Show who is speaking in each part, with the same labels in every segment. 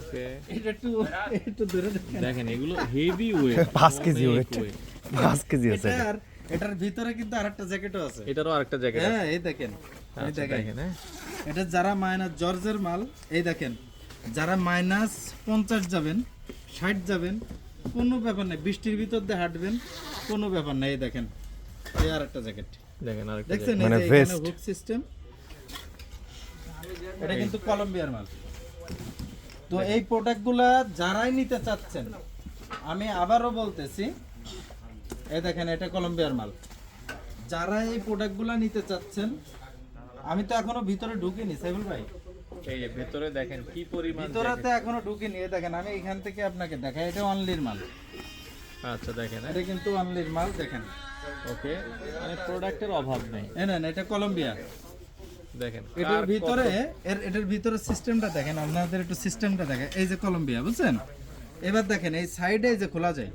Speaker 1: ওকে
Speaker 2: এটা একটু ধরে দেখেন।
Speaker 1: দেখেন এগুলো heavy weight
Speaker 3: 5 KG weight 5 KG আছে
Speaker 2: এটার ভিতরে কিন্তু আরেকটা জ্যাকেটও আছে।
Speaker 1: এটারও আরেকটা জ্যাকেট
Speaker 2: হ্যাঁ এই দেখেন, এই
Speaker 1: আচ্ছা
Speaker 2: দেখেন
Speaker 1: দেখেন হ্যাঁ
Speaker 2: এটা যারা মাইনাস জর্জের মাল, এই দেখেন যারা -50 যাবেন 60 যাবেন কোনো ব্যাপার নাই, বৃষ্টির ভিতর দিয়ে হাঁটবেন কোনো ব্যাপার নাই। এই দেখেন এই আরেকটা জ্যাকেট
Speaker 1: দেখেন আরেকটা
Speaker 2: দেখছেন, এই
Speaker 3: মানে
Speaker 2: যে
Speaker 3: vest।
Speaker 2: এখানে হুক সিস্টেম, এটা কিন্তু কলম্বিয়ার মাল। তো এই প্রোডাক্টগুলা যারাই নিতে চাচ্ছেন, আমি আবারও বলতেছি, এই দেখেন এটা কলম্বিয়ার মাল। যারা এই প্রোডাক্টগুলা নিতে চাচ্ছেন, আমি তো এখনো ভিতরে ঢুকিনি সাইফুল ভাই,
Speaker 1: এই যে ভিতরে দেখেন কি পরিমাণ
Speaker 2: ভিতরেতে এখনো ঢুকিনি। এই দেখেন আমি এখান থেকে আপনাকে দেখাই, এটা অনলির মাল,
Speaker 1: জ্যাকেট। আচ্ছা দেখেন
Speaker 2: এটা কিন্তু অনলির মাল। দেখেন
Speaker 1: ওকে মানে প্রোডাক্টের অভাব নেই
Speaker 2: নেন, এটা কলম্বিয়া।
Speaker 1: দেখেন
Speaker 2: এটার
Speaker 1: কার
Speaker 2: ভিতরে
Speaker 1: কত-
Speaker 2: এটার ভিতরে সিস্টেমটা দেখেন, আপনাদের একটু সিস্টেমটা দেখেন। এই যে কলম্বিয়া বুঝছেন, এবার দেখেন এই সাইডে এই যে খোলা যায়,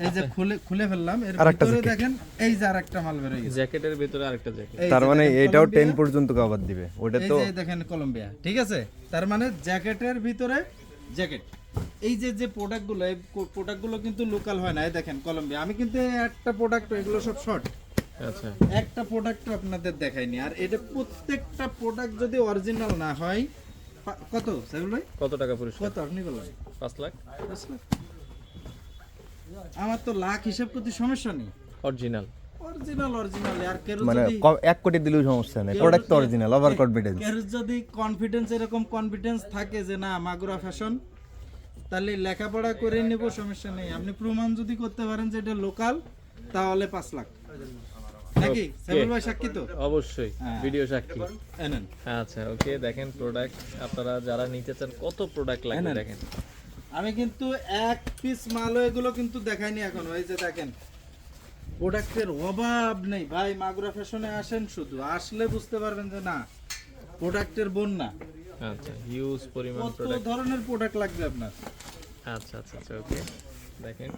Speaker 2: এই যে খুলে ফেললাম, এর
Speaker 3: আরেকটা
Speaker 2: ভিতরে
Speaker 3: জ্যাকেট।
Speaker 2: দেখেন এই যে আরেকটা মাল বের হয়ে গেছে।
Speaker 1: জ্যাকেটের ভিতরে আরেকটা জ্যাকেট
Speaker 2: এই
Speaker 3: তার
Speaker 2: যে
Speaker 3: মানে
Speaker 2: দেখেন
Speaker 3: এটাও
Speaker 2: কলম্বিয়া,
Speaker 3: 10 পর্যন্ত কভার দিবে ওটা
Speaker 2: এই
Speaker 3: তো
Speaker 2: যে দেখেন কলম্বিয়া, ঠিক আছে। তার মানে জ্যাকেটের ভিতরে জ্যাকেট। এই যে যে প্রোডাক্টগুলো, এই প্রোডাক্টগুলো কিন্তু লোকাল হয় না। এই দেখেন কলম্বিয়া, আমি কিন্তু এই একটা প্রোডাক্ট, এগুলো সব শর্ট,
Speaker 1: আচ্ছা
Speaker 2: একটা প্রোডাক্ট আপনাদের দেখাইনি। আর এটা প্রত্যেকটা প্রোডাক্ট যদি অরিজিনাল না হয়, কত সাইফুল ভাই,
Speaker 1: কত টাকা পুরস্কার
Speaker 2: কত আপনি বলেন?
Speaker 1: 5 লাখ
Speaker 2: 10 লাখ? আমার তো লাখ হিসাব করতে সমস্যা নেই,
Speaker 1: অরিজিনাল
Speaker 2: অরিজিনাল অরিজিনাল। আর কেউ
Speaker 3: মানে
Speaker 2: যদি
Speaker 3: 1 কোটি দিলেও সমস্যা নাই প্রোডাক্ট তো অরিজিনাল ওভার কনফিডেন্স
Speaker 2: কেউ যদি কনফিডেন্স, এরকম কনফিডেন্স থাকে যে না মাগুরা ফ্যাশন, তাহলে লেখাপড়া করে নেব, সমস্যা নেই। আপনি প্রমাণ যদি করতে পারেন যে এটা লোকাল, তাহলে 5 লাখ নাকি সাইফুল ভাই, সাক্ষী তো?
Speaker 1: অবশ্যই
Speaker 2: হ্যাঁ।
Speaker 1: ভিডিও সাক্ষী
Speaker 2: এনেন
Speaker 1: আচ্ছা ওকে দেখেন প্রোডাক্ট আপনারা যারা নিতে চান কত প্রোডাক্ট লাগবে
Speaker 2: হ্যাঁ,
Speaker 1: দেখেন
Speaker 2: আমি কিন্তু এক পিস মালও এগুলো কিন্তু দেখাইনি এখন। এই যে দেখেন প্রোডাক্টের অভাব নেই ভাই, মাগুরা ফ্যাশনে আসেন, শুধু আসলে বুঝতে পারবেন যে না প্রোডাক্টের বন্যা।
Speaker 1: আচ্ছা হিউজ পরিমাণ
Speaker 2: কত
Speaker 1: প্রোডাক্ট
Speaker 2: ধরনের প্রোডাক্ট লাগবে আপনার।
Speaker 1: আচ্ছা আচ্ছা আচ্ছা ওকে দেখেন